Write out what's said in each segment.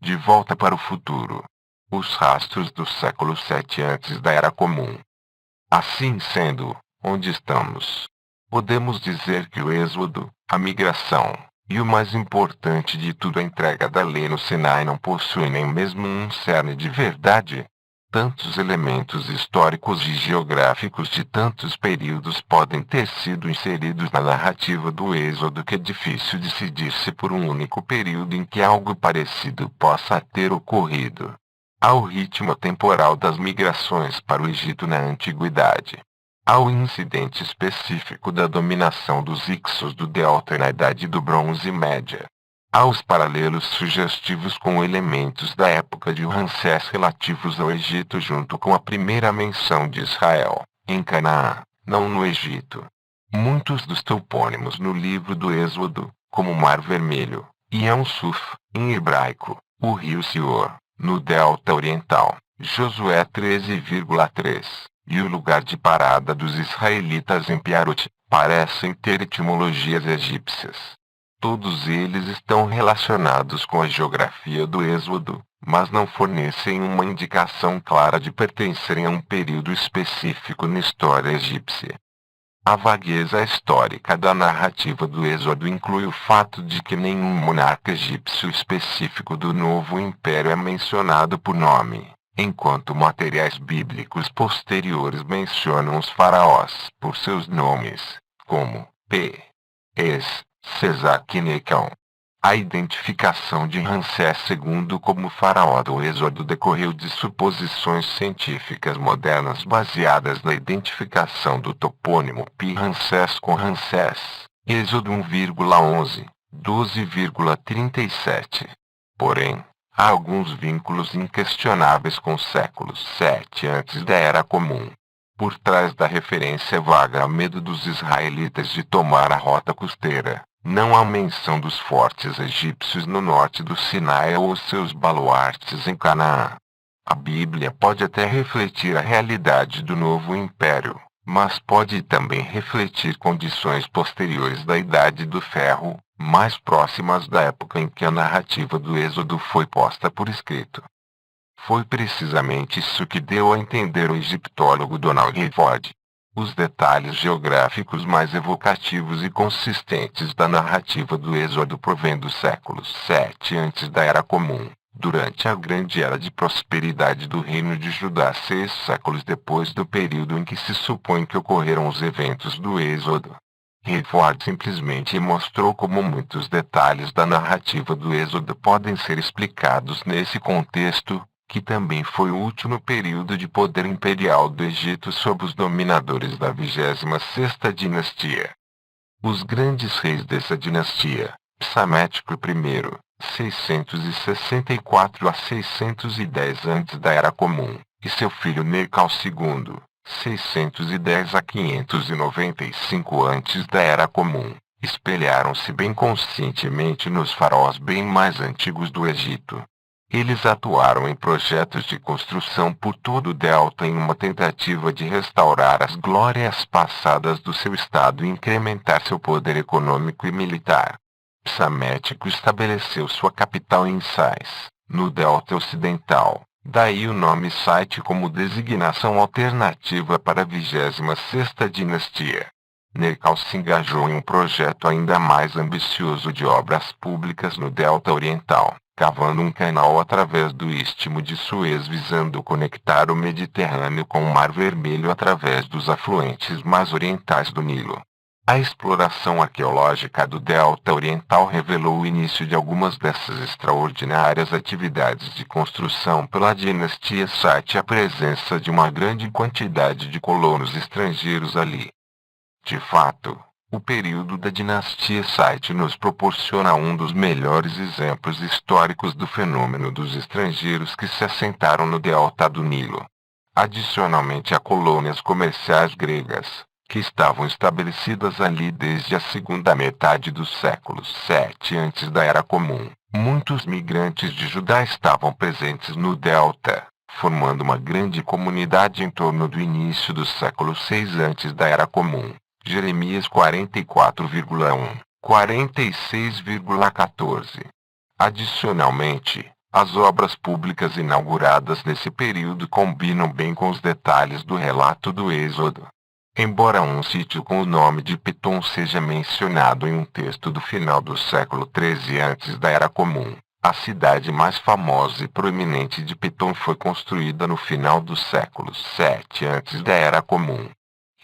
De volta para o futuro. Os rastros do século 7 antes da Era Comum. Assim sendo, onde estamos? Podemos dizer que o êxodo, a migração, e o mais importante de tudo a entrega da lei no Sinai não possuem nem mesmo um cerne de verdade? Tantos elementos históricos e geográficos de tantos períodos podem ter sido inseridos na narrativa do êxodo que é difícil decidir-se por um único período em que algo parecido possa ter ocorrido. Ao ritmo temporal das migrações para o Egito na Antiguidade. Ao incidente específico da dominação dos Ixos do Delta na Idade do Bronze Média. Aos paralelos sugestivos com elementos da época de Ramsés relativos ao Egito junto com a primeira menção de Israel, em Canaã, não no Egito. Muitos dos topônimos no livro do Êxodo, como Mar Vermelho, Yam Suf, em hebraico, o rio Sior, no Delta Oriental, Josué 13,3, e o lugar de parada dos israelitas em Piarut, parecem ter etimologias egípcias. Todos eles estão relacionados com a geografia do Êxodo, mas não fornecem uma indicação clara de pertencerem a um período específico na história egípcia. A vagueza histórica da narrativa do Êxodo inclui o fato de que nenhum monarca egípcio específico do novo império é mencionado por nome, enquanto materiais bíblicos posteriores mencionam os faraós por seus nomes, como Es, Sesac e Necão. A identificação de Ramsés II como faraó do Êxodo decorreu de suposições científicas modernas baseadas na identificação do topônimo Pi-Ramsés com Ramsés, Êxodo 1,11, 12,37. Porém, há alguns vínculos inquestionáveis com o século 7 antes da Era Comum. Por trás da referência vaga ao medo dos israelitas de tomar a rota costeira, não há menção dos fortes egípcios no norte do Sinai ou seus baluartes em Canaã. A Bíblia pode até refletir a realidade do novo império, mas pode também refletir condições posteriores da Idade do Ferro, mais próximas da época em que a narrativa do Êxodo foi posta por escrito. Foi precisamente isso que deu a entender o egiptólogo Donald Hayford. Os detalhes geográficos mais evocativos e consistentes da narrativa do Êxodo provêm do século 7 antes da Era Comum, durante a grande era de prosperidade do reino de Judá 6 séculos depois do período em que se supõe que ocorreram os eventos do Êxodo. Hayford simplesmente mostrou como muitos detalhes da narrativa do Êxodo podem ser explicados nesse contexto, que também foi o último período de poder imperial do Egito sob os dominadores da 26ª dinastia. Os grandes reis dessa dinastia, Psamético I, 664 a 610 antes da Era Comum, e seu filho Nergal II, 610 a 595 antes da Era Comum, espelharam-se bem conscientemente nos faraós bem mais antigos do Egito. Eles atuaram em projetos de construção por todo o delta em uma tentativa de restaurar as glórias passadas do seu estado e incrementar seu poder econômico e militar. Psamético estabeleceu sua capital em Sais, no delta ocidental, daí o nome Site como designação alternativa para a 26ª dinastia. Nergal se engajou em um projeto ainda mais ambicioso de obras públicas no delta oriental, cavando um canal através do Istmo de Suez visando conectar o Mediterrâneo com o Mar Vermelho através dos afluentes mais orientais do Nilo. A exploração arqueológica do delta oriental revelou o início de algumas dessas extraordinárias atividades de construção pela dinastia Site e a presença de uma grande quantidade de colonos estrangeiros ali. De fato, o período da dinastia Site nos proporciona um dos melhores exemplos históricos do fenômeno dos estrangeiros que se assentaram no delta do Nilo. Adicionalmente a colônias comerciais gregas, que estavam estabelecidas ali desde a segunda metade do século 7 antes da Era Comum, muitos migrantes de Judá estavam presentes no delta, formando uma grande comunidade em torno do início do século 6 antes da Era Comum. Jeremias 44,1, 46,14. Adicionalmente, As obras públicas inauguradas nesse período combinam bem com os detalhes do relato do Êxodo. Embora um sítio com o nome de Pitom seja mencionado em um texto do final do século XIII antes da Era Comum, a cidade mais famosa e proeminente de Pitom foi construída no final do século VII antes da Era Comum.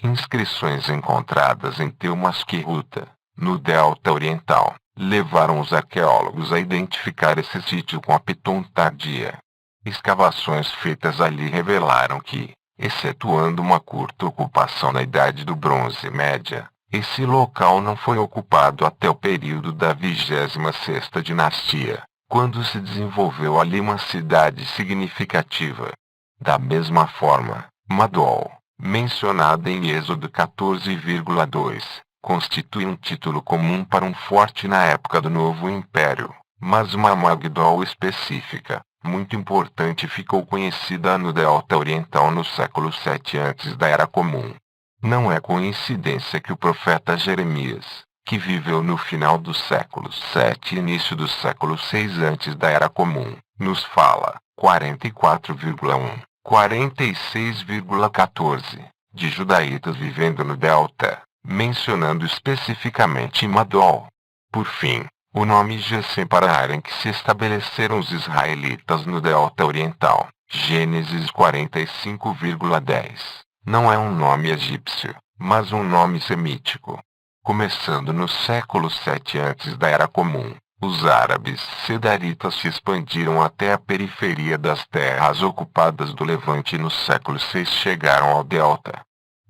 Inscrições encontradas em Teumasquirruta, no Delta Oriental, levaram os arqueólogos a identificar esse sítio com a Pitom tardia. Escavações feitas ali revelaram que, excetuando uma curta ocupação na Idade do Bronze Média, esse local não foi ocupado até o período da 26ª dinastia, quando se desenvolveu ali uma cidade significativa. Da mesma forma, Madol, mencionada em Êxodo 14,2, constitui um título comum para um forte na época do Novo Império, mas uma Magdol específica, muito importante, ficou conhecida no Delta Oriental no século VII antes da Era Comum. Não é coincidência que o profeta Jeremias, que viveu no final do século VII e início do século VI antes da Era Comum, nos fala, 44,1, 46,14, de judaítas vivendo no Delta, mencionando especificamente Madol. Por fim, o nome Gesem para a área em que se estabeleceram os israelitas no Delta Oriental, Gênesis 45,10, não é um nome egípcio, mas um nome semítico. Começando no século VII antes da Era Comum, os árabes sedaritas se expandiram até a periferia das terras ocupadas do Levante e no século VI chegaram ao Delta.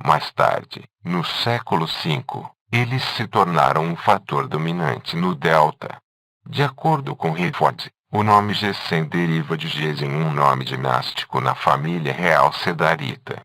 Mais tarde, no século V, eles se tornaram um fator dominante no Delta. De acordo com Riford, o nome Gesem deriva de Gesem, um nome dinástico na família real sedarita.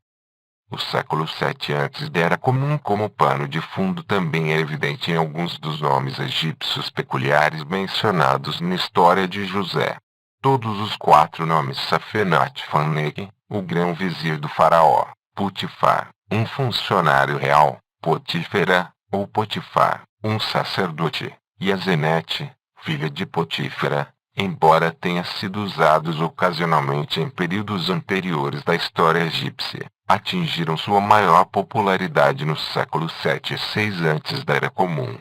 O século VII antes da Era Comum como pano de fundo também é evidente em alguns dos nomes egípcios peculiares mencionados na história de José. Todos os 4 nomes Safenat-Faneg, o grão-vizir do faraó, Putifar, um funcionário real, Potífera, ou Potifar, um sacerdote, e Azenete, filha de Potífera, embora tenha sido usados ocasionalmente em períodos anteriores da história egípcia, atingiram sua maior popularidade no século VII e VI antes da Era Comum.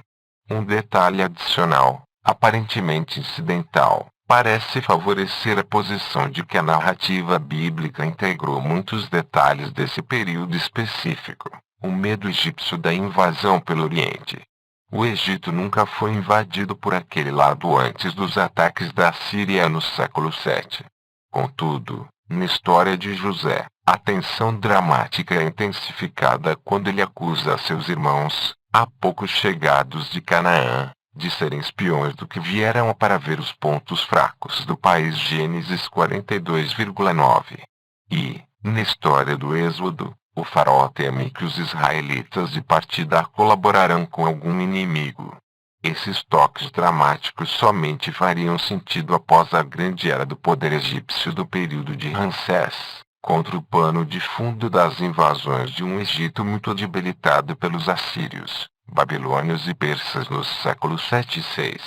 Um detalhe adicional, aparentemente incidental, parece favorecer a posição de que a narrativa bíblica integrou muitos detalhes desse período específico, o medo egípcio da invasão pelo Oriente. O Egito nunca foi invadido por aquele lado antes dos ataques da Síria no século VII. Contudo, na história de José, a tensão dramática é intensificada quando ele acusa seus irmãos, há pouco chegados de Canaã, de serem espiões do que vieram para ver os pontos fracos do país. Gênesis 42,9. E, na história do Êxodo, o faraó teme que os israelitas de partida colaborarão com algum inimigo. Esses toques dramáticos somente fariam sentido após a grande era do poder egípcio do período de Ramsés, contra o pano de fundo das invasões de um Egito muito debilitado pelos assírios, babilônios e persas nos séculos VII e VI.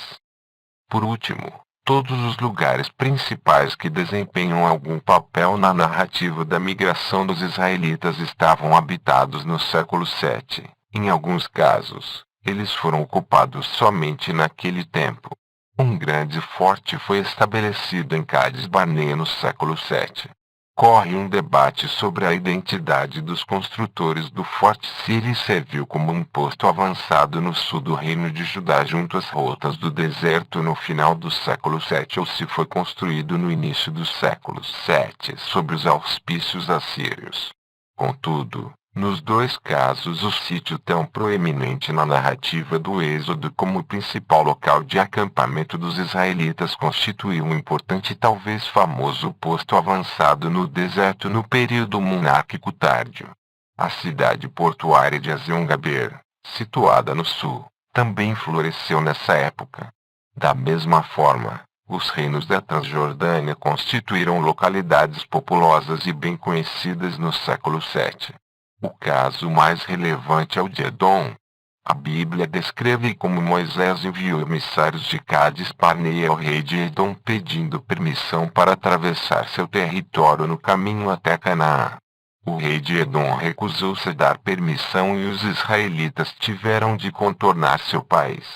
Por último, todos os lugares principais que desempenham algum papel na narrativa da migração dos israelitas estavam habitados no século VII. Em alguns casos, eles foram ocupados somente naquele tempo. Um grande forte foi estabelecido em Cádiz Barnea no século VII. Corre um debate sobre a identidade dos construtores do forte, se ele serviu como um posto avançado no sul do reino de Judá junto às rotas do deserto no final do século VII ou se foi construído no início do século VII sob os auspícios assírios. Contudo, nos dois casos o sítio tão proeminente na narrativa do Êxodo como o principal local de acampamento dos israelitas constituiu um importante e talvez famoso posto avançado no deserto no período monárquico tardio. A cidade portuária de Ezion-Gaber, situada no sul, também floresceu nessa época. Da mesma forma, os reinos da Transjordânia constituíram localidades populosas e bem conhecidas no século VII. O caso mais relevante é o de Edom. A Bíblia descreve como Moisés enviou emissários de Cádiz Barnea ao rei de Edom pedindo permissão para atravessar seu território no caminho até Canaã. O rei de Edom recusou-se a dar permissão e os israelitas tiveram de contornar seu país.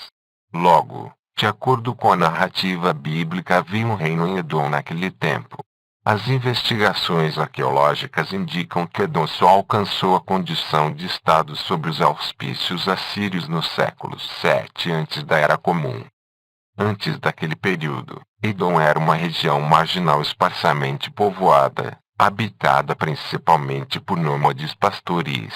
Logo, de acordo com a narrativa bíblica, havia um reino em Edom naquele tempo. As investigações arqueológicas indicam que Edom só alcançou a condição de estado sob os auspícios assírios no século VII antes da Era Comum. Antes daquele período, Edom era uma região marginal esparsamente povoada, habitada principalmente por nômades pastoris.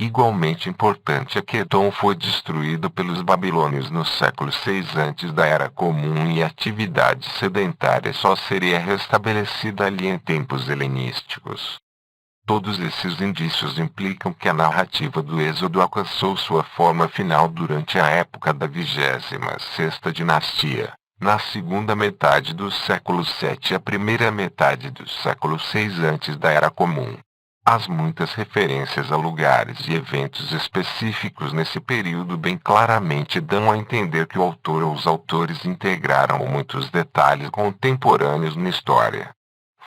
Igualmente importante é que Edom foi destruído pelos babilônios no século VI antes da Era Comum e a atividade sedentária só seria restabelecida ali em tempos helenísticos. Todos esses indícios implicam que a narrativa do Êxodo alcançou sua forma final durante a época da 26ª dinastia, na segunda metade do século VII e a primeira metade do século VI antes da Era Comum. As muitas referências a lugares e eventos específicos nesse período bem claramente dão a entender que o autor ou os autores integraram muitos detalhes contemporâneos na história.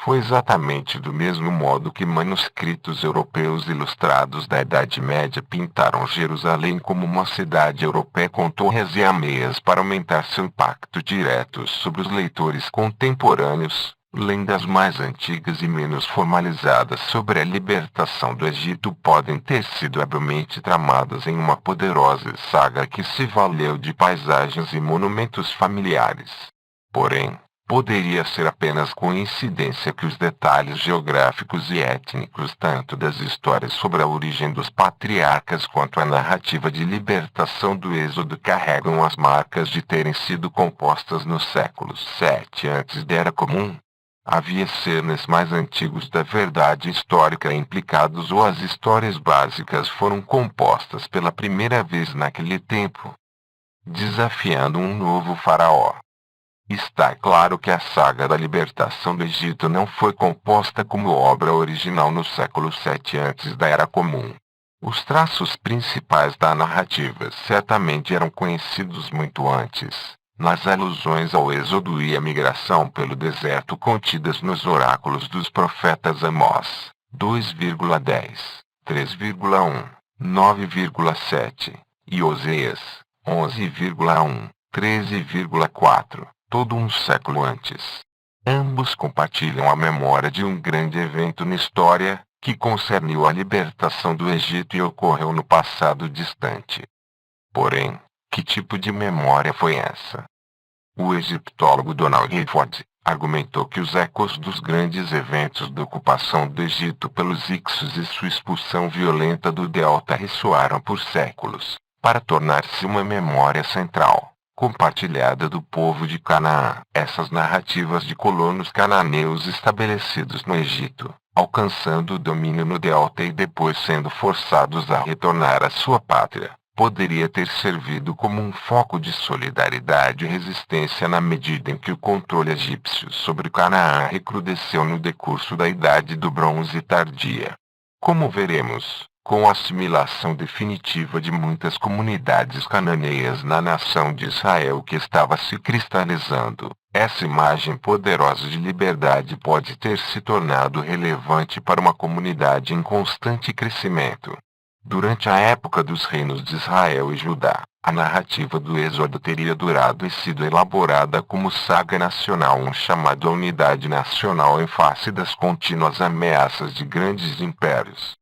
Foi exatamente do mesmo modo que manuscritos europeus ilustrados da Idade Média pintaram Jerusalém como uma cidade europeia com torres e ameias para aumentar seu impacto direto sobre os leitores contemporâneos. Lendas mais antigas e menos formalizadas sobre a libertação do Egito podem ter sido habilmente tramadas em uma poderosa saga que se valeu de paisagens e monumentos familiares. Porém, poderia ser apenas coincidência que os detalhes geográficos e étnicos tanto das histórias sobre a origem dos patriarcas quanto a narrativa de libertação do Êxodo carregam as marcas de terem sido compostas no século VII antes da Era Comum. Havia cenas mais antigos da verdade histórica implicados ou as histórias básicas foram compostas pela primeira vez naquele tempo, desafiando um novo faraó. Está claro que a saga da libertação do Egito não foi composta como obra original no século VII antes da Era Comum. Os traços principais da narrativa certamente eram conhecidos muito antes, nas alusões ao Êxodo e à migração pelo deserto contidas nos oráculos dos profetas Amós, 2,10, 3,1, 9,7, e Oseias, 11,1, 13,4, todo um século antes. Ambos compartilham a memória de um grande evento na história, que concerniu a libertação do Egito e ocorreu no passado distante. Porém, que tipo de memória foi essa? O egiptólogo Donald Hayford argumentou que os ecos dos grandes eventos da ocupação do Egito pelos Hicsos e sua expulsão violenta do Delta ressoaram por séculos, para tornar-se uma memória central, compartilhada do povo de Canaã. Essas narrativas de colonos cananeus estabelecidos no Egito, alcançando o domínio no Delta e depois sendo forçados a retornar à sua pátria, poderia ter servido como um foco de solidariedade e resistência na medida em que o controle egípcio sobre Canaã recrudesceu no decurso da Idade do Bronze tardia. Como veremos, com a assimilação definitiva de muitas comunidades cananeias na nação de Israel que estava se cristalizando, essa imagem poderosa de liberdade pode ter se tornado relevante para uma comunidade em constante crescimento. Durante a época dos reinos de Israel e Judá, a narrativa do Êxodo teria durado e sido elaborada como saga nacional, um chamado à unidade nacional em face das contínuas ameaças de grandes impérios.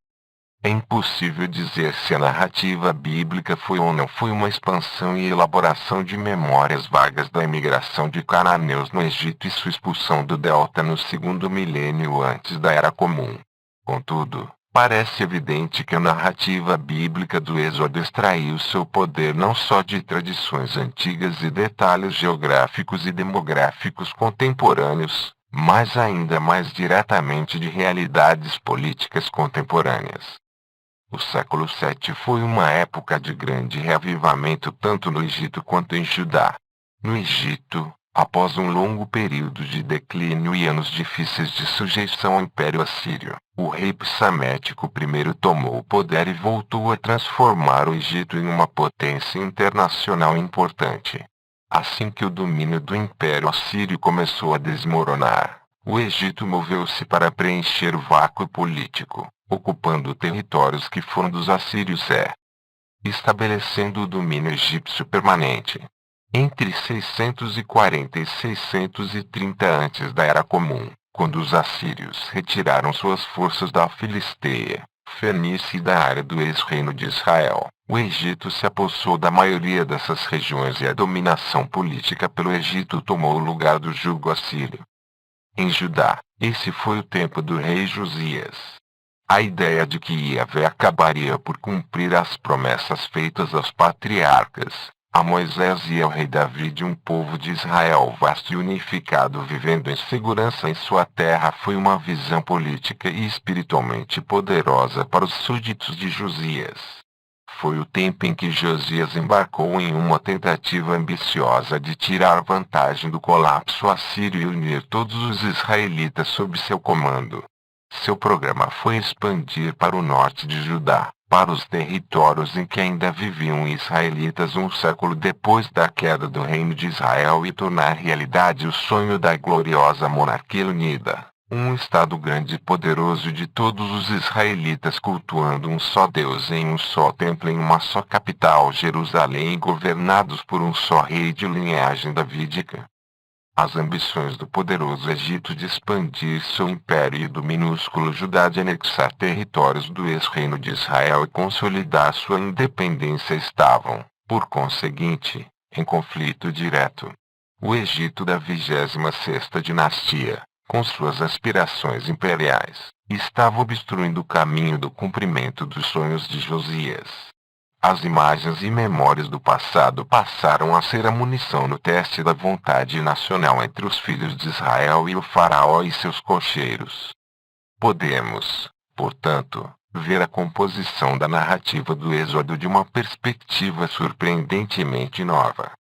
É impossível dizer se a narrativa bíblica foi ou não foi uma expansão e elaboração de memórias vagas da imigração de cananeus no Egito e sua expulsão do Delta no segundo milênio antes da Era Comum. Contudo, parece evidente que a narrativa bíblica do Êxodo extraiu seu poder não só de tradições antigas e detalhes geográficos e demográficos contemporâneos, mas ainda mais diretamente de realidades políticas contemporâneas. O século VII foi uma época de grande reavivamento tanto no Egito quanto em Judá. No Egito, Após um longo período de declínio e anos difíceis de sujeição ao Império Assírio, o rei Psamético I tomou o poder e voltou a transformar o Egito em uma potência internacional importante. Assim que o domínio do Império Assírio começou a desmoronar, o Egito moveu-se para preencher o vácuo político, ocupando territórios que foram dos assírios estabelecendo o domínio egípcio permanente. Entre 640 e 630 antes da Era Comum, quando os assírios retiraram suas forças da Filisteia, Fenícia e da área do ex-reino de Israel, o Egito se apossou da maioria dessas regiões e a dominação política pelo Egito tomou o lugar do jugo assírio. Em Judá, esse foi o tempo do rei Josias. A ideia de que Yahvé acabaria por cumprir as promessas feitas aos patriarcas, a Moisés e ao rei Davi de um povo de Israel vasto e unificado vivendo em segurança em sua terra foi uma visão política e espiritualmente poderosa para os súditos de Josias. Foi o tempo em que Josias embarcou em uma tentativa ambiciosa de tirar vantagem do colapso assírio e unir todos os israelitas sob seu comando. Seu programa foi expandir para o norte de Judá, para os territórios em que ainda viviam israelitas um século depois da queda do reino de Israel e tornar realidade o sonho da gloriosa monarquia unida, um estado grande e poderoso de todos os israelitas cultuando um só Deus em um só templo em uma só capital, Jerusalém, e governados por um só rei de linhagem davídica. As ambições do poderoso Egito de expandir seu império e do minúsculo Judá de anexar territórios do ex-reino de Israel e consolidar sua independência estavam, por conseguinte, em conflito direto. O Egito da 26ª dinastia, com suas aspirações imperiais, estava obstruindo o caminho do cumprimento dos sonhos de Josias. As imagens e memórias do passado passaram a ser a munição no teste da vontade nacional entre os filhos de Israel e o faraó e seus cocheiros. Podemos, portanto, ver a composição da narrativa do Êxodo de uma perspectiva surpreendentemente nova.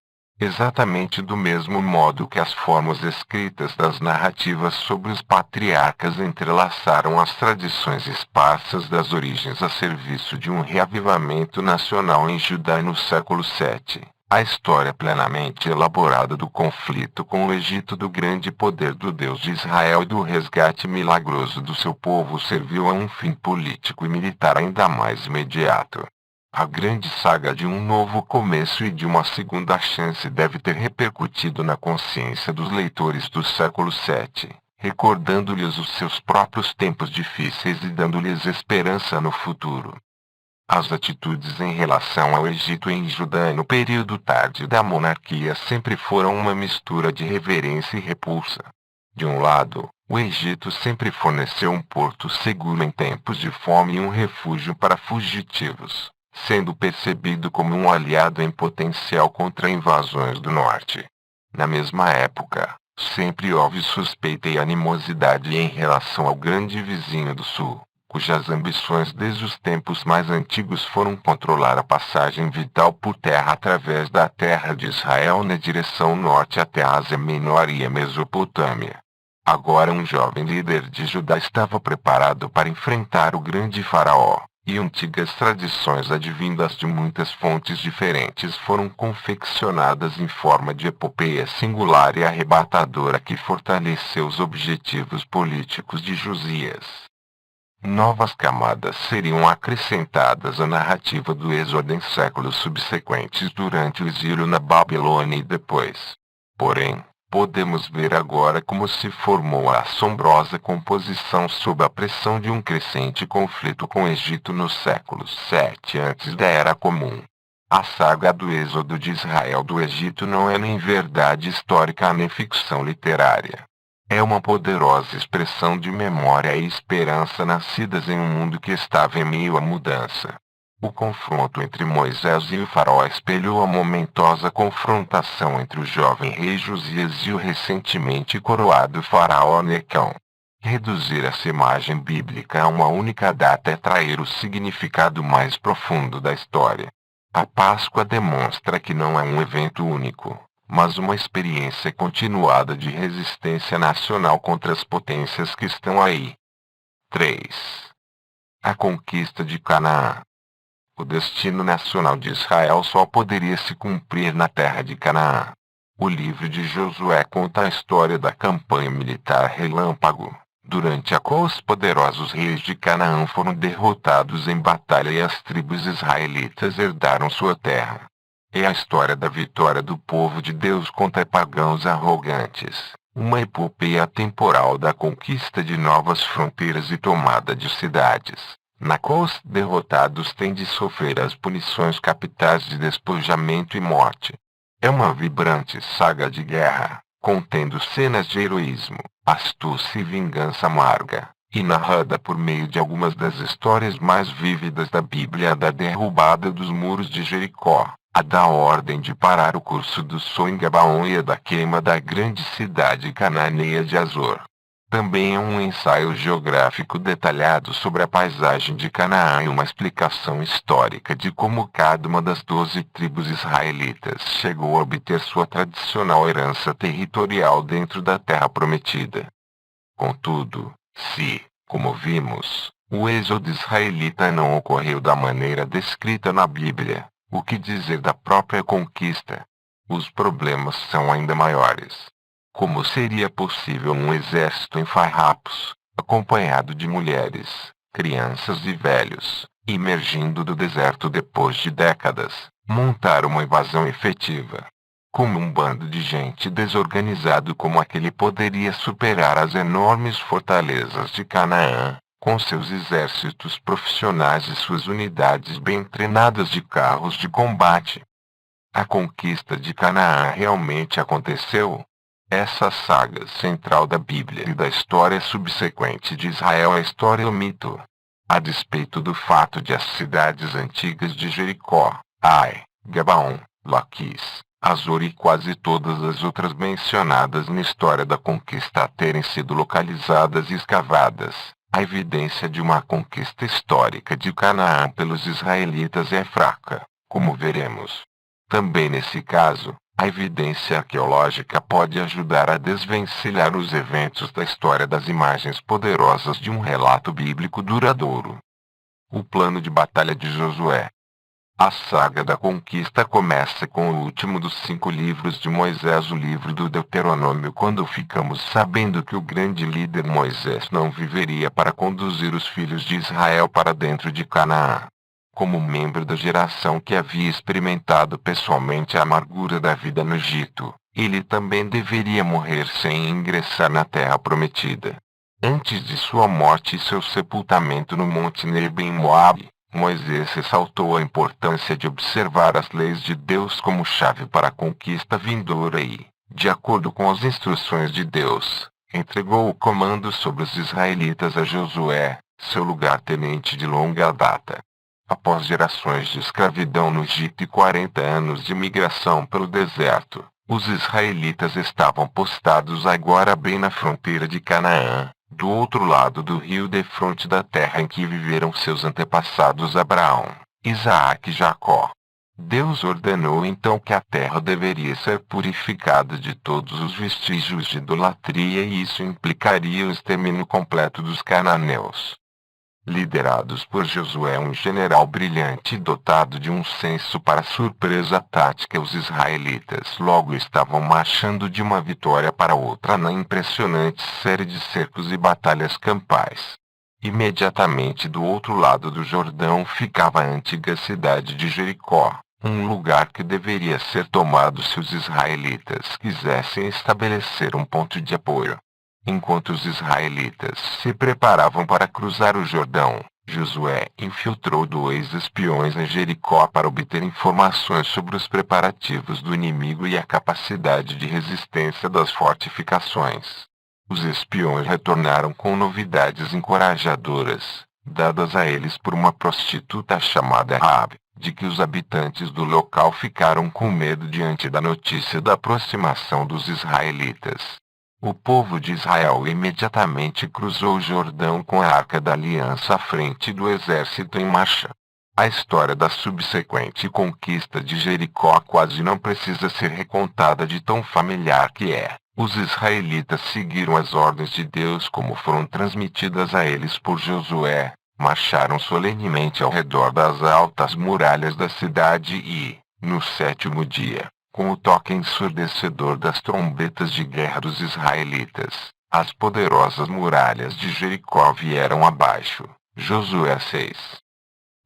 Exatamente do mesmo modo que as formas escritas das narrativas sobre os patriarcas entrelaçaram as tradições esparsas das origens a serviço de um reavivamento nacional em Judá no século VII. A história plenamente elaborada do conflito com o Egito do grande poder do Deus de Israel e do resgate milagroso do seu povo serviu a um fim político e militar ainda mais imediato. A grande saga de um novo começo e de uma segunda chance deve ter repercutido na consciência dos leitores do século VII, recordando-lhes os seus próprios tempos difíceis e dando-lhes esperança no futuro. As atitudes em relação ao Egito em Judá no período tardio da monarquia sempre foram uma mistura de reverência e repulsa. De um lado, o Egito sempre forneceu um porto seguro em tempos de fome e um refúgio para fugitivos, sendo percebido como um aliado em potencial contra invasões do norte. Na mesma época, sempre houve suspeita e animosidade em relação ao grande vizinho do sul, cujas ambições desde os tempos mais antigos foram controlar a passagem vital por terra através da terra de Israel na direção norte até a Ásia Menor e a Mesopotâmia. Agora um jovem líder de Judá estava preparado para enfrentar o grande faraó, e antigas tradições advindas de muitas fontes diferentes foram confeccionadas em forma de epopeia singular e arrebatadora que fortaleceu os objetivos políticos de Josias. Novas camadas seriam acrescentadas à narrativa do Êxodo em séculos subsequentes durante o exílio na Babilônia e depois. Porém, podemos ver agora como se formou a assombrosa composição sob a pressão de um crescente conflito com o Egito no século VII antes da Era Comum. A saga do Êxodo de Israel do Egito não é nem verdade histórica nem ficção literária. É uma poderosa expressão de memória e esperança nascidas em um mundo que estava em meio à mudança. O confronto entre Moisés e o faraó espelhou a momentosa confrontação entre o jovem rei Josias e o recentemente coroado faraó Necão. Reduzir essa imagem bíblica a uma única data é trair o significado mais profundo da história. A Páscoa demonstra que não é um evento único, mas uma experiência continuada de resistência nacional contra as potências que estão aí. 3. A conquista de Canaã. O destino nacional de Israel só poderia se cumprir na terra de Canaã. O livro de Josué conta a história da campanha militar relâmpago, durante a qual os poderosos reis de Canaã foram derrotados em batalha e as tribos israelitas herdaram sua terra. É a história da vitória do povo de Deus contra pagãos arrogantes, uma epopeia temporal da conquista de novas fronteiras e tomada de cidades, na qual os derrotados têm de sofrer as punições capitais de despojamento e morte. É uma vibrante saga de guerra, contendo cenas de heroísmo, astúcia e vingança amarga, e narrada por meio de algumas das histórias mais vívidas da Bíblia: a da derrubada dos muros de Jericó, a da ordem de parar o curso do sol em Gabaon e a da queima da grande cidade cananeia de Azor. Também é um ensaio geográfico detalhado sobre a paisagem de Canaã e uma explicação histórica de como cada uma das 12 tribos israelitas chegou a obter sua tradicional herança territorial dentro da terra prometida. Contudo, se, como vimos, o êxodo israelita não ocorreu da maneira descrita na Bíblia, o que dizer da própria conquista? Os problemas são ainda maiores. Como seria possível um exército em farrapos, acompanhado de mulheres, crianças e velhos, emergindo do deserto depois de décadas, montar uma invasão efetiva? Como um bando de gente desorganizado como aquele poderia superar as enormes fortalezas de Canaã, com seus exércitos profissionais e suas unidades bem treinadas de carros de combate? A conquista de Canaã realmente aconteceu? Essa saga central da Bíblia e da história subsequente de Israel é a história ou mito. A despeito do fato de as cidades antigas de Jericó, Ai, Gabaon, Laquis, Azor e quase todas as outras mencionadas na história da conquista terem sido localizadas e escavadas, a evidência de uma conquista histórica de Canaã pelos israelitas é fraca, como veremos. Também nesse caso, a evidência arqueológica pode ajudar a desvencilhar os eventos da história das imagens poderosas de um relato bíblico duradouro. O plano de batalha de Josué. A saga da conquista começa com o último dos 5 livros de Moisés, o livro do Deuteronômio, quando ficamos sabendo que o grande líder Moisés não viveria para conduzir os filhos de Israel para dentro de Canaã. Como membro da geração que havia experimentado pessoalmente a amargura da vida no Egito, ele também deveria morrer sem ingressar na terra prometida. Antes de sua morte e seu sepultamento no Monte Nebo em Moabe, Moisés ressaltou a importância de observar as leis de Deus como chave para a conquista vindoura e, de acordo com as instruções de Deus, entregou o comando sobre os israelitas a Josué, seu lugar-tenente de longa data. Após gerações de escravidão no Egito e 40 anos de migração pelo deserto, os israelitas estavam postados agora bem na fronteira de Canaã, do outro lado do rio defronte da terra em que viveram seus antepassados Abraão, Isaque e Jacó. Deus ordenou então que a terra deveria ser purificada de todos os vestígios de idolatria e isso implicaria o extermínio completo dos cananeus. Liderados por Josué, um general brilhante e dotado de um senso para surpresa tática, os israelitas logo estavam marchando de uma vitória para outra na impressionante série de cercos e batalhas campais. Imediatamente do outro lado do Jordão ficava a antiga cidade de Jericó, um lugar que deveria ser tomado se os israelitas quisessem estabelecer um ponto de apoio. Enquanto os israelitas se preparavam para cruzar o Jordão, Josué infiltrou 2 espiões em Jericó para obter informações sobre os preparativos do inimigo e a capacidade de resistência das fortificações. Os espiões retornaram com novidades encorajadoras, dadas a eles por uma prostituta chamada Raabe, de que os habitantes do local ficaram com medo diante da notícia da aproximação dos israelitas. O povo de Israel imediatamente cruzou o Jordão com a Arca da Aliança à frente do exército em marcha. A história da subsequente conquista de Jericó quase não precisa ser recontada de tão familiar que é. Os israelitas seguiram as ordens de Deus como foram transmitidas a eles por Josué, marcharam solenemente ao redor das altas muralhas da cidade e, no sétimo dia, com o toque ensurdecedor das trombetas de guerra dos israelitas, as poderosas muralhas de Jericó vieram abaixo. Josué 6.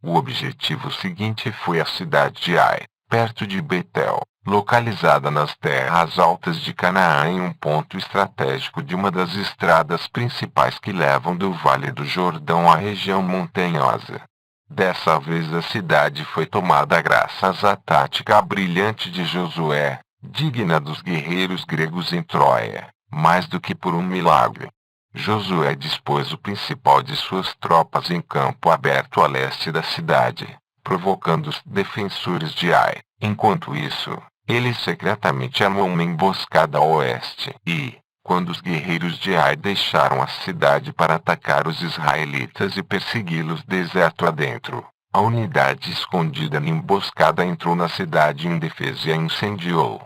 O objetivo seguinte foi a cidade de Ai, perto de Betel, localizada nas terras altas de Canaã em um ponto estratégico de uma das estradas principais que levam do Vale do Jordão à região montanhosa. Dessa vez a cidade foi tomada graças à tática brilhante de Josué, digna dos guerreiros gregos em Troia, mais do que por um milagre. Josué dispôs o principal de suas tropas em campo aberto a leste da cidade, provocando os defensores de Ai. Enquanto isso, ele secretamente armou uma emboscada a oeste e, quando os guerreiros de Ai deixaram a cidade para atacar os israelitas e persegui-los deserto adentro, a unidade escondida na emboscada entrou na cidade indefesa e a incendiou.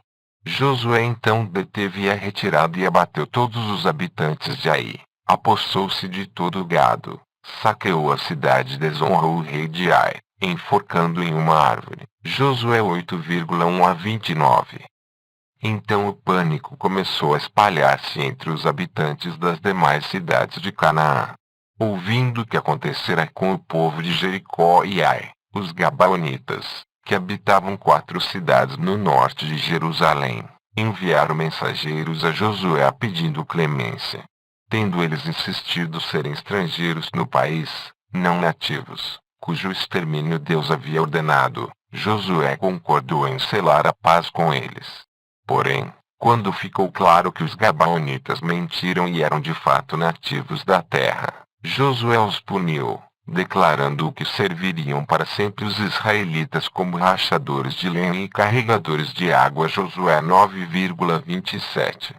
Josué então deteve a retirada e abateu todos os habitantes de Ai. Apossou-se de todo o gado, saqueou a cidade e desonrou o rei de Ai, enforcando em uma árvore. Josué 8,1-29. Então o pânico começou a espalhar-se entre os habitantes das demais cidades de Canaã. Ouvindo o que acontecera com o povo de Jericó e Ai, os Gabaonitas, que habitavam 4 cidades no norte de Jerusalém, enviaram mensageiros a Josué pedindo clemência. Tendo eles insistido serem estrangeiros no país, não nativos, cujo extermínio Deus havia ordenado, Josué concordou em selar a paz com eles. Porém, quando ficou claro que os Gabaonitas mentiram e eram de fato nativos da terra, Josué os puniu, declarando que serviriam para sempre os israelitas como rachadores de lenha e carregadores de água. Josué 9,27.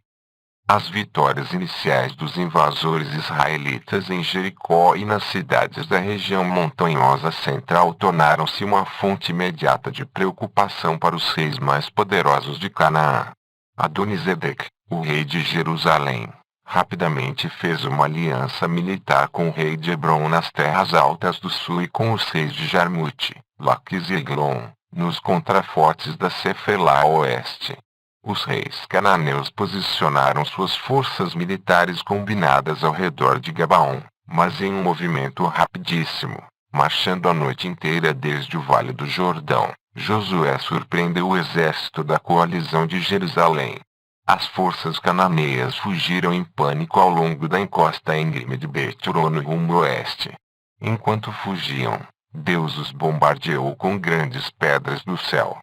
As vitórias iniciais dos invasores israelitas em Jericó e nas cidades da região montanhosa central tornaram-se uma fonte imediata de preocupação para os reis mais poderosos de Canaã. Adonizedeque, o rei de Jerusalém, rapidamente fez uma aliança militar com o rei de Hebrom nas terras altas do sul e com os reis de Jarmute, Laquis e Eglon, nos contrafortes da Cefelá a oeste. Os reis cananeus posicionaram suas forças militares combinadas ao redor de Gabaon, mas em um movimento rapidíssimo, marchando a noite inteira desde o Vale do Jordão. Josué surpreendeu o exército da coalizão de Jerusalém. As forças cananeias fugiram em pânico ao longo da encosta íngreme de Bet-Horon rumo oeste. Enquanto fugiam, Deus os bombardeou com grandes pedras do céu.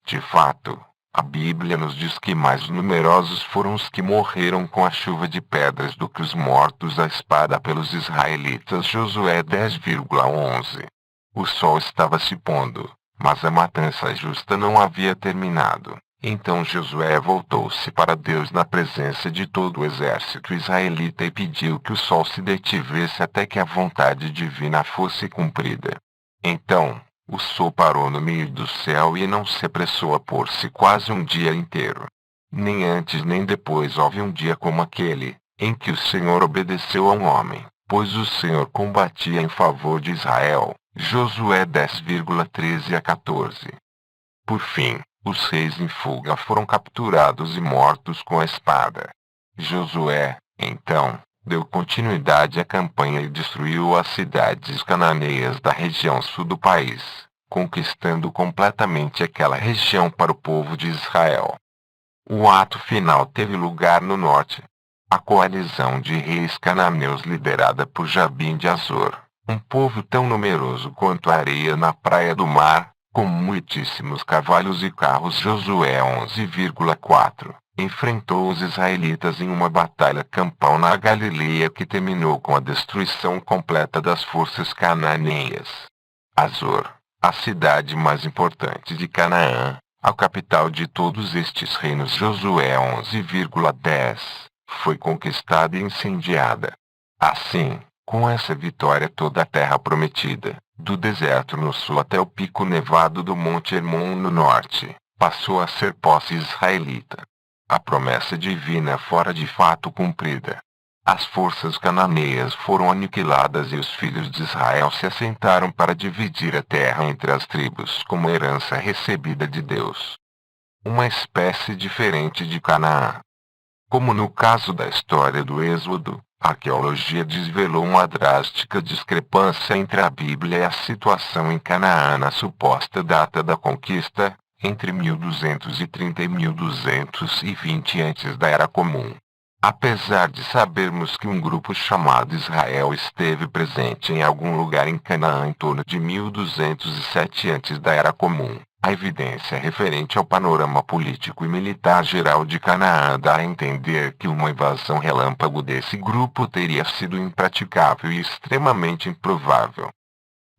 De fato, a Bíblia nos diz que mais numerosos foram os que morreram com a chuva de pedras do que os mortos à espada pelos israelitas. Josué 10,11. O sol estava se pondo, mas a matança justa não havia terminado. Então Josué voltou-se para Deus na presença de todo o exército israelita e pediu que o sol se detivesse até que a vontade divina fosse cumprida. Então, o sol parou no meio do céu e não se apressou a pôr-se quase um dia inteiro. Nem antes nem depois houve um dia como aquele, em que o Senhor obedeceu a um homem, pois o Senhor combatia em favor de Israel. Josué 10,13-14. Por fim, os reis em fuga foram capturados e mortos com a espada. Josué, então, deu continuidade à campanha e destruiu as cidades cananeias da região sul do país, conquistando completamente aquela região para o povo de Israel. O ato final teve lugar no norte. A coalizão de reis cananeus liderada por Jabim de Azor, um povo tão numeroso quanto a areia na praia do mar, com muitíssimos cavalos e carros. Josué 11,4. Enfrentou os israelitas em uma batalha campal na Galileia que terminou com a destruição completa das forças cananeias. Azor, a cidade mais importante de Canaã, a capital de todos estes reinos. Josué 11,10. Foi conquistada e incendiada. Assim, Com essa vitória, toda a terra prometida, do deserto no sul até o pico nevado do Monte Hermon no norte, passou a ser posse israelita. A promessa divina fora de fato cumprida. As forças cananeias foram aniquiladas e os filhos de Israel se assentaram para dividir a terra entre as tribos como herança recebida de Deus. Uma espécie diferente de Canaã. Como no caso da história do Êxodo, a arqueologia desvelou uma drástica discrepância entre a Bíblia e a situação em Canaã na suposta data da conquista, entre 1230 e 1220 antes da Era Comum. Apesar de sabermos que um grupo chamado Israel esteve presente em algum lugar em Canaã em torno de 1207 antes da Era Comum, a evidência referente ao panorama político e militar geral de Canaã dá a entender que uma invasão relâmpago desse grupo teria sido impraticável e extremamente improvável.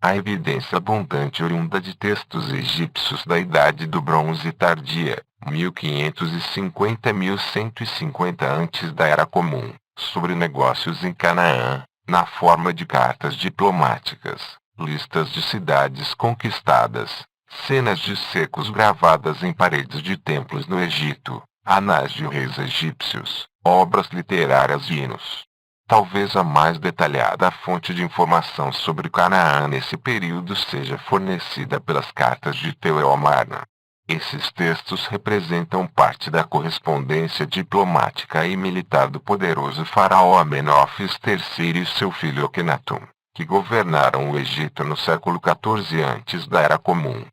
A evidência abundante oriunda de textos egípcios da Idade do Bronze Tardia, 1550 a 1150 antes da Era Comum, sobre negócios em Canaã, na forma de cartas diplomáticas, listas de cidades conquistadas, cenas de cercos gravadas em paredes de templos no Egito, anais de reis egípcios, obras literárias e hinos. Talvez a mais detalhada fonte de informação sobre Canaã nesse período seja fornecida pelas cartas de Teuomarna. Esses textos representam parte da correspondência diplomática e militar do poderoso faraó Amenófis III e seu filho Akhenaton, que governaram o Egito no século XIV antes da Era Comum.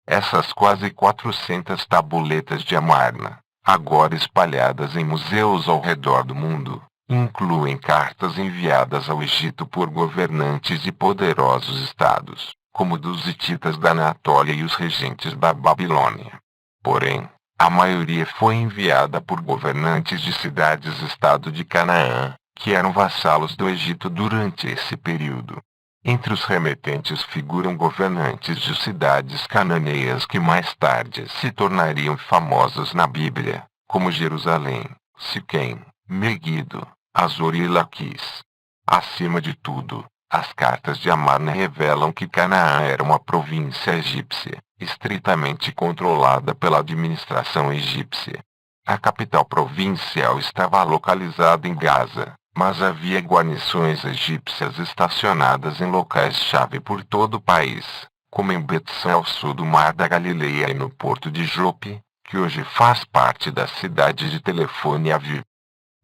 Essas quase 400 tabuletas de Amarna, agora espalhadas em museus ao redor do mundo, incluem cartas enviadas ao Egito por governantes de poderosos estados, como dos hititas da Anatólia e os regentes da Babilônia. Porém, a maioria foi enviada por governantes de cidades-estado de Canaã, que eram vassalos do Egito durante esse período. Entre os remetentes figuram governantes de cidades cananeias que mais tarde se tornariam famosas na Bíblia, como Jerusalém, Siquém, Meguido, Azor e Laquis. Acima de tudo, as cartas de Amarna revelam que Canaã era uma província egípcia, estritamente controlada pela administração egípcia. A capital provincial estava localizada em Gaza, mas havia guarnições egípcias estacionadas em locais-chave por todo o país, como em Bet-San ao sul do Mar da Galileia e no porto de Jope, que hoje faz parte da cidade de Telefone Aviv.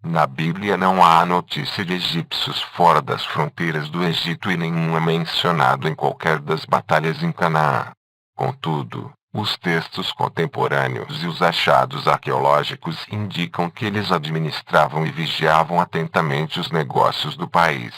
Na Bíblia não há notícia de egípcios fora das fronteiras do Egito e nenhum é mencionado em qualquer das batalhas em Canaã. Contudo, os textos contemporâneos e os achados arqueológicos indicam que eles administravam e vigiavam atentamente os negócios do país.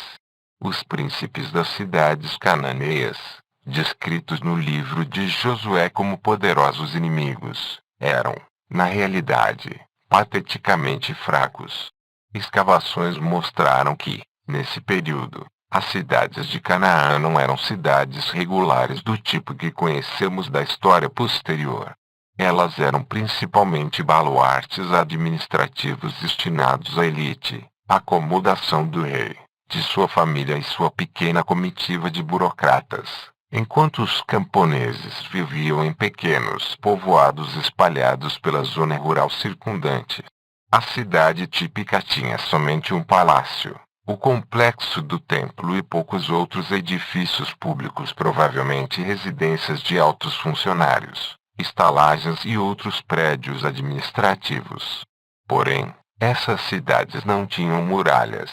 Os príncipes das cidades cananeias, descritos no livro de Josué como poderosos inimigos, eram, na realidade, pateticamente fracos. Escavações mostraram que, nesse período, as cidades de Canaã não eram cidades regulares do tipo que conhecemos da história posterior. Elas eram principalmente baluartes administrativos destinados à elite, à acomodação do rei, de sua família e sua pequena comitiva de burocratas, enquanto os camponeses viviam em pequenos povoados espalhados pela zona rural circundante. A cidade típica tinha somente um palácio, o complexo do templo e poucos outros edifícios públicos, provavelmente residências de altos funcionários, estalagens e outros prédios administrativos. Porém, essas cidades não tinham muralhas.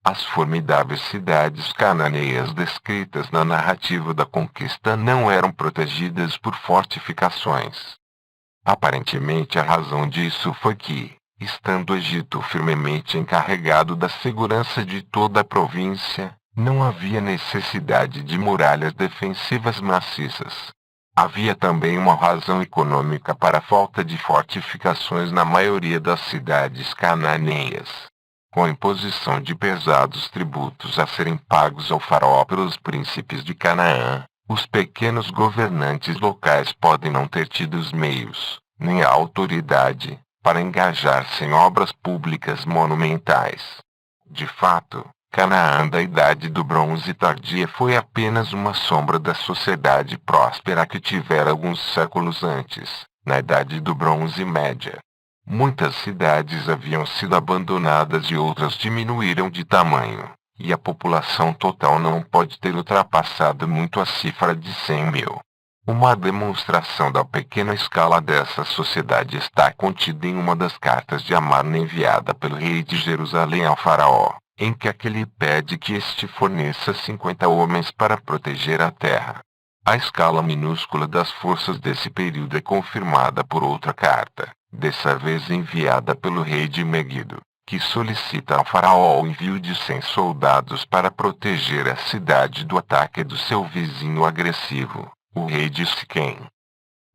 As formidáveis cidades cananeias descritas na narrativa da conquista não eram protegidas por fortificações. Aparentemente a razão disso foi que, estando o Egito firmemente encarregado da segurança de toda a província, não havia necessidade de muralhas defensivas maciças. Havia também uma razão econômica para a falta de fortificações na maioria das cidades cananeias. Com a imposição de pesados tributos a serem pagos ao faraó pelos príncipes de Canaã, os pequenos governantes locais podem não ter tido os meios, nem a autoridade, para engajar-se em obras públicas monumentais. De fato, Canaã da Idade do Bronze Tardia foi apenas uma sombra da sociedade próspera que tivera alguns séculos antes, na Idade do Bronze Média. Muitas cidades haviam sido abandonadas e outras diminuíram de tamanho, e a população total não pode ter ultrapassado muito a cifra de 100 mil. Uma demonstração da pequena escala dessa sociedade está contida em uma das cartas de Amarna enviada pelo rei de Jerusalém ao faraó, em que aquele pede que este forneça 50 homens para proteger a terra. A escala minúscula das forças desse período é confirmada por outra carta, dessa vez enviada pelo rei de Megido, que solicita ao faraó o envio de 100 soldados para proteger a cidade do ataque do seu vizinho agressivo, o rei de Siquém.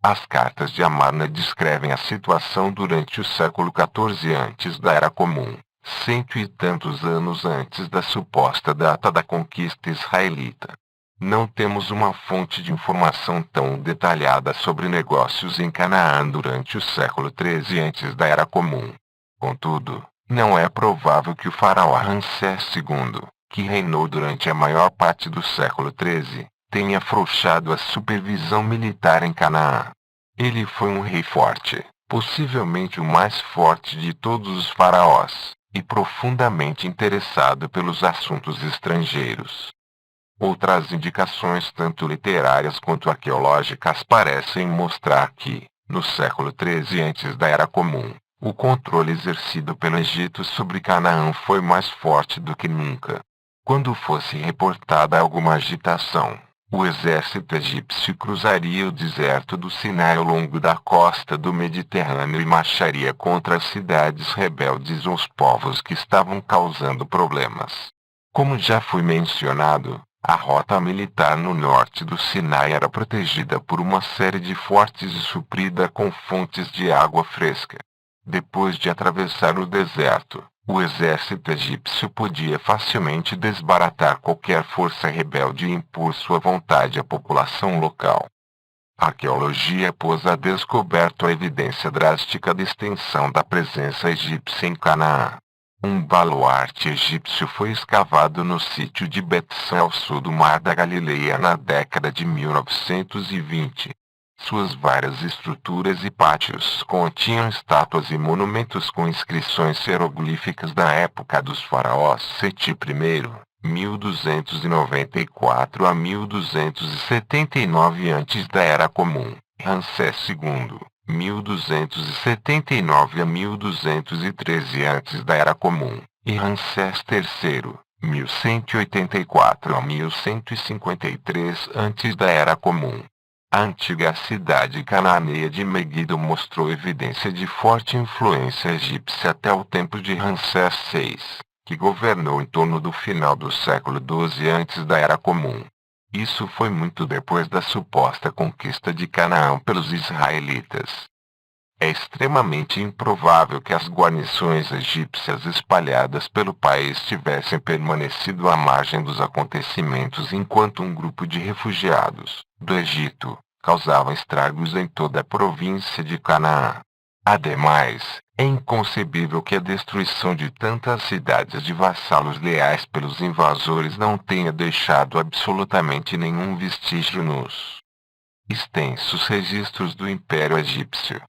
As cartas de Amarna descrevem a situação durante o século XIV antes da Era Comum, 100 e tantos anos antes da suposta data da conquista israelita. Não temos uma fonte de informação tão detalhada sobre negócios em Canaã durante o século XIII antes da Era Comum. Contudo, não é provável que o faraó Ramsés II, que reinou durante a maior parte do século XIII, tenha afrouxado a supervisão militar em Canaã. Ele foi um rei forte, possivelmente o mais forte de todos os faraós, e profundamente interessado pelos assuntos estrangeiros. Outras indicações tanto literárias quanto arqueológicas parecem mostrar que, no século XIII antes da Era Comum, o controle exercido pelo Egito sobre Canaã foi mais forte do que nunca. Quando fosse reportada alguma agitação, o exército egípcio cruzaria o deserto do Sinai ao longo da costa do Mediterrâneo e marcharia contra as cidades rebeldes ou os povos que estavam causando problemas. Como já foi mencionado, a rota militar no norte do Sinai era protegida por uma série de fortes e suprida com fontes de água fresca. Depois de atravessar o deserto, o exército egípcio podia facilmente desbaratar qualquer força rebelde e impor sua vontade à população local. A arqueologia pôs a descoberto a evidência drástica da extensão da presença egípcia em Canaã. Um baluarte egípcio foi escavado no sítio de Bet-San ao sul do Mar da Galileia na década de 1920. Suas várias estruturas e pátios continham estátuas e monumentos com inscrições hieroglíficas da época dos faraós Seti I, 1294 a 1279 antes da Era Comum, Ramsés II, 1279 a 1213 antes da Era Comum, e Ramsés III, 1184 a 1153 antes da Era Comum. A antiga cidade cananeia de Megido mostrou evidência de forte influência egípcia até o tempo de Ramsés VI, que governou em torno do final do século XII antes da Era Comum. Isso foi muito depois da suposta conquista de Canaã pelos israelitas. É extremamente improvável que as guarnições egípcias espalhadas pelo país tivessem permanecido à margem dos acontecimentos enquanto um grupo de refugiados do Egito causava estragos em toda a província de Canaã. Ademais, é inconcebível que a destruição de tantas cidades de vassalos leais pelos invasores não tenha deixado absolutamente nenhum vestígio nos extensos registros do Império Egípcio.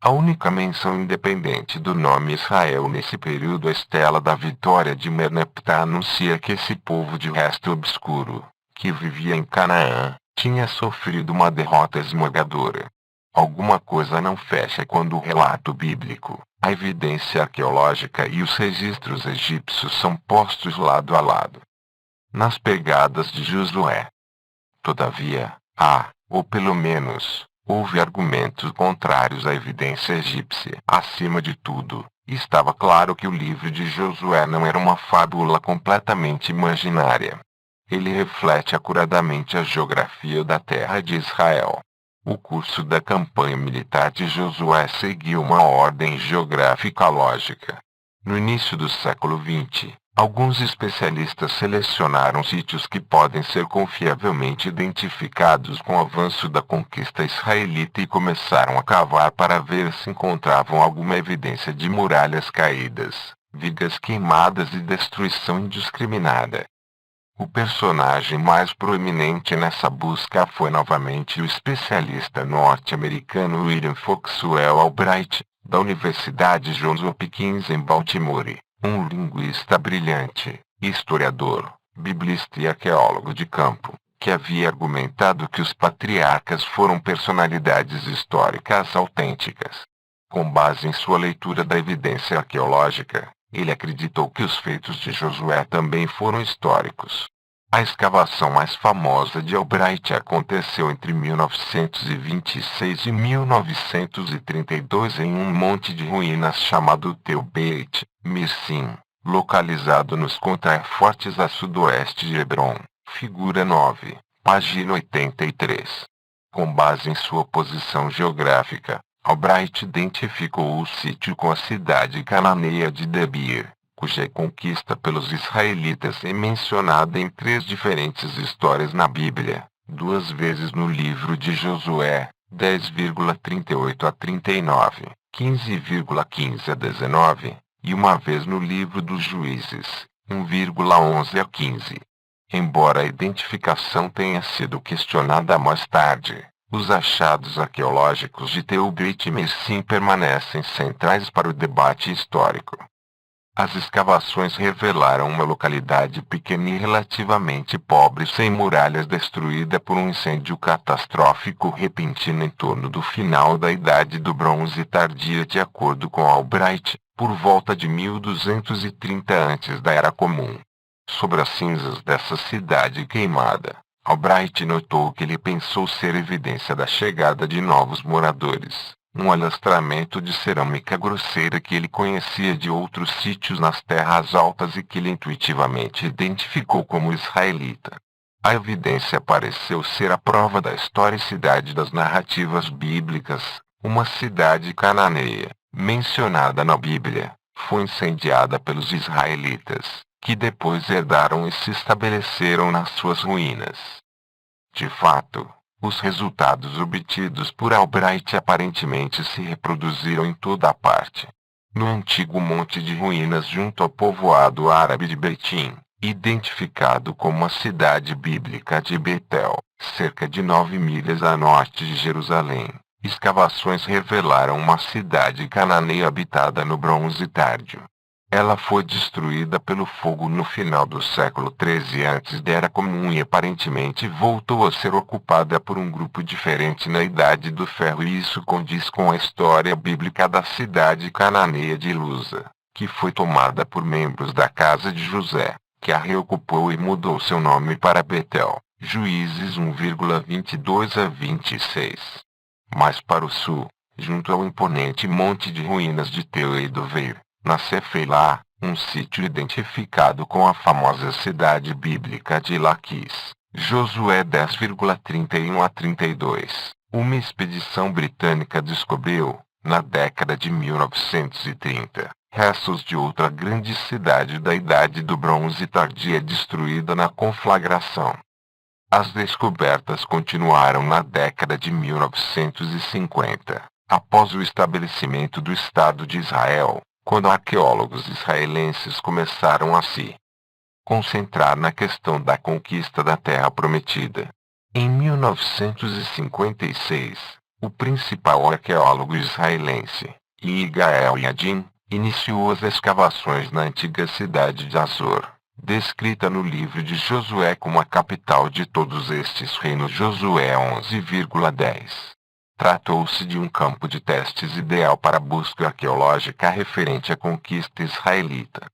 A única menção independente do nome Israel nesse período, a Estela da Vitória de Merneptah, anuncia que esse povo de resto obscuro, que vivia em Canaã, tinha sofrido uma derrota esmagadora. Alguma coisa não fecha quando o relato bíblico, a evidência arqueológica e os registros egípcios são postos lado a lado. Nas pegadas de Josué. Todavia, ou pelo menos, houve argumentos contrários à evidência egípcia. Acima de tudo, estava claro que o livro de Josué não era uma fábula completamente imaginária. Ele reflete acuradamente a geografia da terra de Israel. O curso da campanha militar de Josué seguiu uma ordem geográfica lógica. No início do século XX, alguns especialistas selecionaram sítios que podem ser confiavelmente identificados com o avanço da conquista israelita e começaram a cavar para ver se encontravam alguma evidência de muralhas caídas, vigas queimadas e destruição indiscriminada. O personagem mais proeminente nessa busca foi novamente o especialista norte-americano William Foxwell Albright, da Universidade Johns Hopkins em Baltimore, um linguista brilhante, historiador, biblista e arqueólogo de campo, que havia argumentado que os patriarcas foram personalidades históricas autênticas. Com base em sua leitura da evidência arqueológica, ele acreditou que os feitos de Josué também foram históricos. A escavação mais famosa de Albright aconteceu entre 1926 e 1932 em um monte de ruínas chamado Tel Beit Mirsim, localizado nos contrafortes a sudoeste de Hebron. Figura 9, página 83. Com base em sua posição geográfica, Albright identificou o sítio com a cidade cananeia de Debir, cuja conquista pelos israelitas é mencionada em 3 diferentes histórias na Bíblia, 2 vezes no livro de Josué, 10,38 a 39, 15,15 a 19, e uma vez no livro dos Juízes, 1,11 a 15. Embora a identificação tenha sido questionada mais tarde, os achados arqueológicos de Tel Beit Mirsim permanecem centrais para o debate histórico. As escavações revelaram uma localidade pequena e relativamente pobre sem muralhas destruída por um incêndio catastrófico repentino em torno do final da Idade do Bronze Tardia de acordo com Albright, por volta de 1230 antes da Era Comum. Sobre as cinzas dessa cidade queimada, Albright notou que ele pensou ser evidência da chegada de novos moradores, um alastramento de cerâmica grosseira que ele conhecia de outros sítios nas terras altas e que ele intuitivamente identificou como israelita. A evidência pareceu ser a prova da historicidade das narrativas bíblicas. Uma cidade cananeia, mencionada na Bíblia, foi incendiada pelos israelitas, que depois herdaram e se estabeleceram nas suas ruínas. De fato, os resultados obtidos por Albright aparentemente se reproduziram em toda a parte. No antigo monte de ruínas junto ao povoado árabe de Betim, identificado como a cidade bíblica de Betel, cerca de 9 milhas a norte de Jerusalém, escavações revelaram uma cidade cananeia habitada no Bronze Tárdio. Ela foi destruída pelo fogo no final do século XIII antes da Era Comum e aparentemente voltou a ser ocupada por um grupo diferente na Idade do Ferro, e isso condiz com a história bíblica da cidade cananeia de Luza, que foi tomada por membros da casa de José, que a reocupou e mudou seu nome para Betel. Juízes 1,22 a 26. Mais para o sul, junto ao imponente monte de ruínas de Tel-Edover, na Cefeilah, um sítio identificado com a famosa cidade bíblica de Laquis. Josué 10,31 a 32. Uma expedição britânica descobriu, na década de 1930, restos de outra grande cidade da Idade do Bronze Tardia destruída na conflagração. As descobertas continuaram na década de 1950, após o estabelecimento do Estado de Israel, quando arqueólogos israelenses começaram a se concentrar na questão da conquista da Terra Prometida. Em 1956, o principal arqueólogo israelense, Yigael Yadin, iniciou as escavações na antiga cidade de Azor, descrita no livro de Josué como a capital de todos estes reinos. Josué 11,10. Tratou-se de um campo de testes ideal para a busca arqueológica referente à conquista israelita.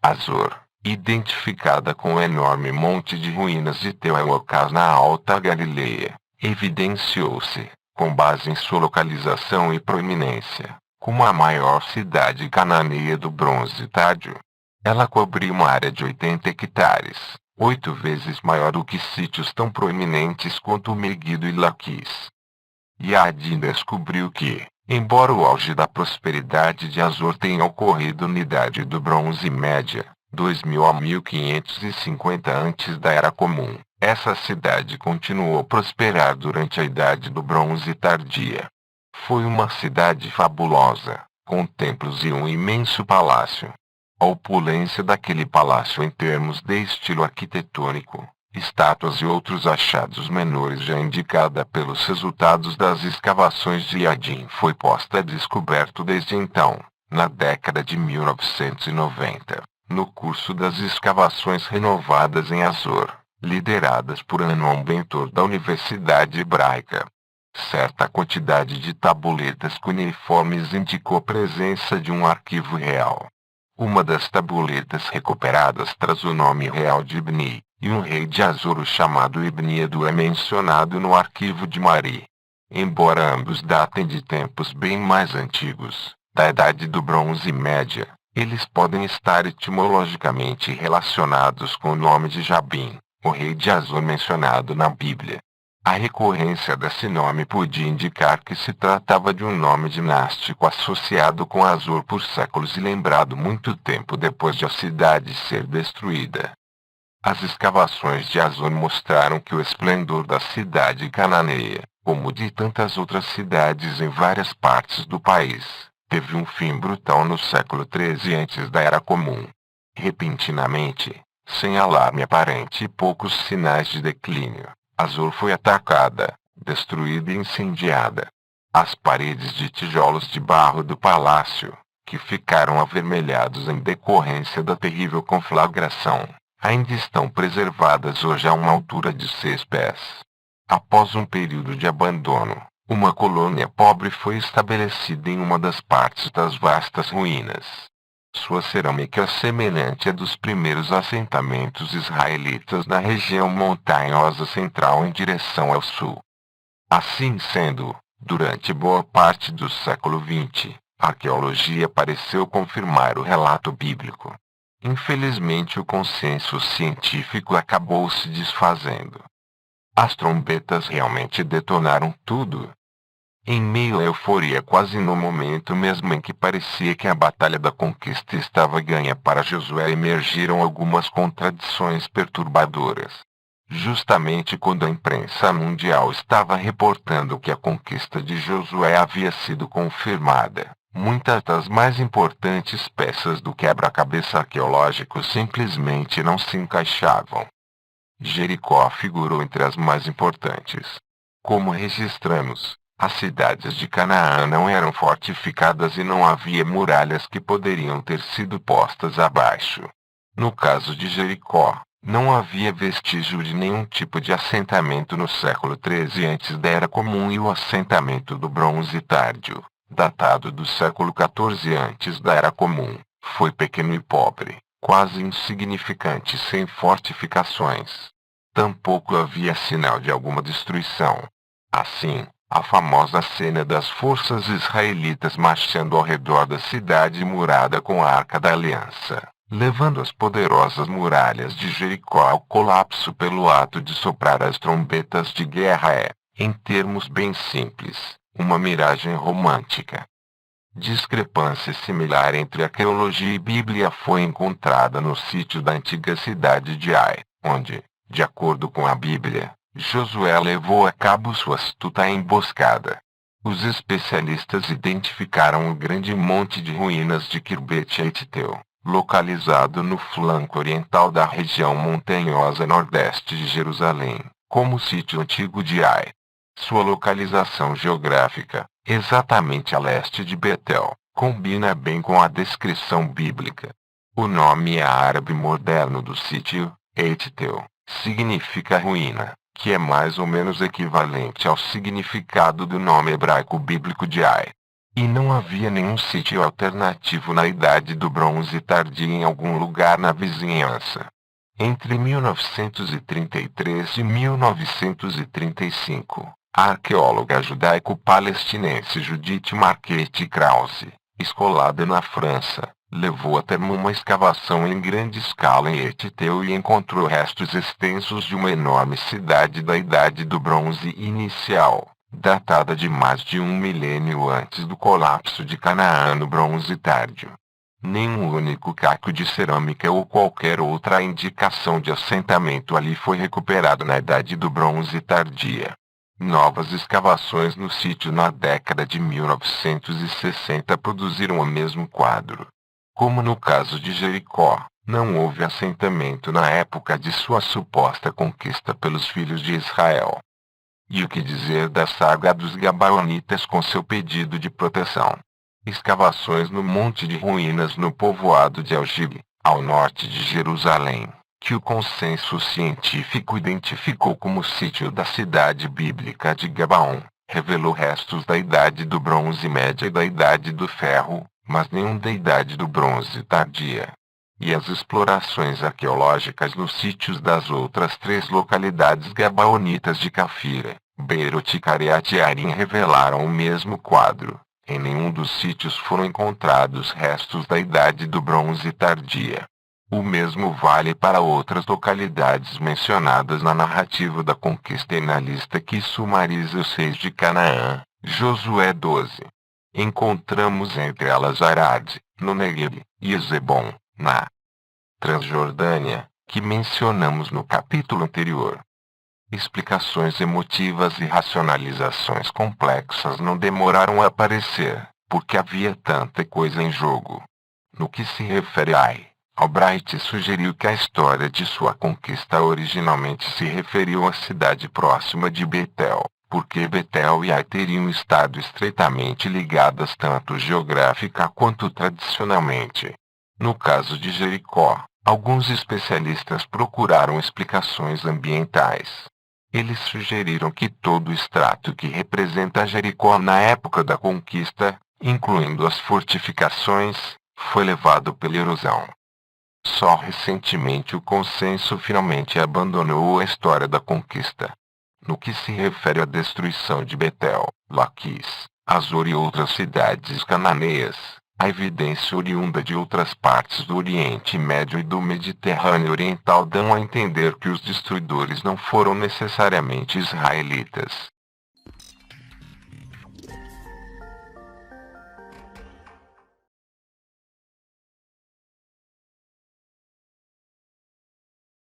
Azor, identificada com o enorme monte de ruínas de Teuelocás na Alta Galileia, evidenciou-se, com base em sua localização e proeminência, como a maior cidade cananeia do Bronze Tárdio. Ela cobria uma área de 80 hectares, 8 vezes maior do que sítios tão proeminentes quanto Meguido e Laquis. Yadin descobriu que, embora o auge da prosperidade de Azor tenha ocorrido na Idade do Bronze Média, 2000 a 1550 antes da Era Comum, essa cidade continuou a prosperar durante a Idade do Bronze Tardia. Foi uma cidade fabulosa, com templos e um imenso palácio. A opulência daquele palácio em termos de estilo arquitetônico, estátuas e outros achados menores já indicada pelos resultados das escavações de Yadim foi posta a descoberto desde então, na década de 1990, no curso das escavações renovadas em Azor, lideradas por Anon Bentor da Universidade Hebraica. Certa quantidade de tabuletas cuneiformes indicou a presença de um arquivo real. Uma das tabuletas recuperadas traz o nome real de Ibni, e um rei de Azor chamado Ibni Edu é mencionado no arquivo de Mari. Embora ambos datem de tempos bem mais antigos, da Idade do Bronze Média, eles podem estar etimologicamente relacionados com o nome de Jabim, o rei de Azor mencionado na Bíblia. A recorrência desse nome podia indicar que se tratava de um nome dinástico associado com Azor por séculos e lembrado muito tempo depois de a cidade ser destruída. As escavações de Azor mostraram que o esplendor da cidade cananeia, como de tantas outras cidades em várias partes do país, teve um fim brutal no século XIII antes da Era Comum. Repentinamente, sem alarme aparente e poucos sinais de declínio, Azor foi atacada, destruída e incendiada. As paredes de tijolos de barro do palácio, que ficaram avermelhados em decorrência da terrível conflagração, ainda estão preservadas hoje a uma altura de 6 pés. Após um período de abandono, uma colônia pobre foi estabelecida em uma das partes das vastas ruínas. Sua cerâmica é semelhante à dos primeiros assentamentos israelitas na região montanhosa central em direção ao sul. Assim sendo, durante boa parte do século XX, a arqueologia pareceu confirmar o relato bíblico. Infelizmente, o consenso científico acabou se desfazendo. As trombetas realmente detonaram tudo? Em meio à euforia, quase no momento mesmo em que parecia que a batalha da conquista estava ganha para Josué, emergiram algumas contradições perturbadoras. Justamente quando a imprensa mundial estava reportando que a conquista de Josué havia sido confirmada, muitas das mais importantes peças do quebra-cabeça arqueológico simplesmente não se encaixavam. Jericó figurou entre as mais importantes. Como registramos, as cidades de Canaã não eram fortificadas e não havia muralhas que poderiam ter sido postas abaixo. No caso de Jericó, não havia vestígio de nenhum tipo de assentamento no século XIII antes da Era Comum, e o assentamento do Bronze Tárdio, datado do século XIV antes da Era Comum, foi pequeno e pobre, quase insignificante, sem fortificações. Tampouco havia sinal de alguma destruição. Assim, a famosa cena das forças israelitas marchando ao redor da cidade murada com a Arca da Aliança, levando as poderosas muralhas de Jericó ao colapso pelo ato de soprar as trombetas de guerra, é, em termos bem simples, uma miragem romântica. Discrepância similar entre arqueologia e Bíblia foi encontrada no sítio da antiga cidade de Ai, onde, de acordo com a Bíblia, Josué levou a cabo sua astuta emboscada. Os especialistas identificaram o grande monte de ruínas de Kirbet Eiteu, localizado no flanco oriental da região montanhosa nordeste de Jerusalém, como o sítio antigo de Ai. Sua localização geográfica, exatamente a leste de Betel, combina bem com a descrição bíblica. O nome árabe moderno do sítio, Eiteu, significa ruína, que é mais ou menos equivalente ao significado do nome hebraico bíblico de Ai. E não havia nenhum sítio alternativo na Idade do Bronze Tardio em algum lugar na vizinhança. Entre 1933 e 1935, a arqueóloga judaico-palestinense Judith Marquette Krause, escolada na França, levou a termo uma escavação em grande escala em Eiteu e encontrou restos extensos de uma enorme cidade da Idade do Bronze inicial, datada de mais de 1 milênio antes do colapso de Canaã no Bronze Tárdio. Nenhum único caco de cerâmica ou qualquer outra indicação de assentamento ali foi recuperado na Idade do Bronze Tardia. Novas escavações no sítio na década de 1960 produziram o mesmo quadro. Como no caso de Jericó, não houve assentamento na época de sua suposta conquista pelos filhos de Israel. E o que dizer da saga dos Gabaonitas com seu pedido de proteção? Escavações no Monte de Ruínas no povoado de Algibe, ao norte de Jerusalém, que o consenso científico identificou como sítio da cidade bíblica de Gabaon, revelou restos da Idade do Bronze Média e da Idade do Ferro, mas nenhum da Idade do Bronze Tardia. E as explorações arqueológicas nos sítios das outras 3 localidades gabaonitas de Cafira, Beirut e Cariat Yarim revelaram o mesmo quadro. Em nenhum dos sítios foram encontrados restos da Idade do Bronze Tardia. O mesmo vale para outras localidades mencionadas na narrativa da conquista e na lista que sumariza os reis de Canaã, Josué 12. Encontramos entre elas Arad, no Negueb, e Zebom, na Transjordânia, que mencionamos no capítulo anterior. Explicações emotivas e racionalizações complexas não demoraram a aparecer, porque havia tanta coisa em jogo. No que se refere a Ai, Albright sugeriu que a história de sua conquista originalmente se referiu à cidade próxima de Betel, porque Betel e Ai teriam estado estreitamente ligadas tanto geográfica quanto tradicionalmente. No caso de Jericó, alguns especialistas procuraram explicações ambientais. Eles sugeriram que todo o extrato que representa Jericó na época da conquista, incluindo as fortificações, foi levado pela erosão. Só recentemente o consenso finalmente abandonou a história da conquista. No que se refere à destruição de Betel, Laquis, Azor e outras cidades cananeias, a evidência oriunda de outras partes do Oriente Médio e do Mediterrâneo Oriental dão a entender que os destruidores não foram necessariamente israelitas.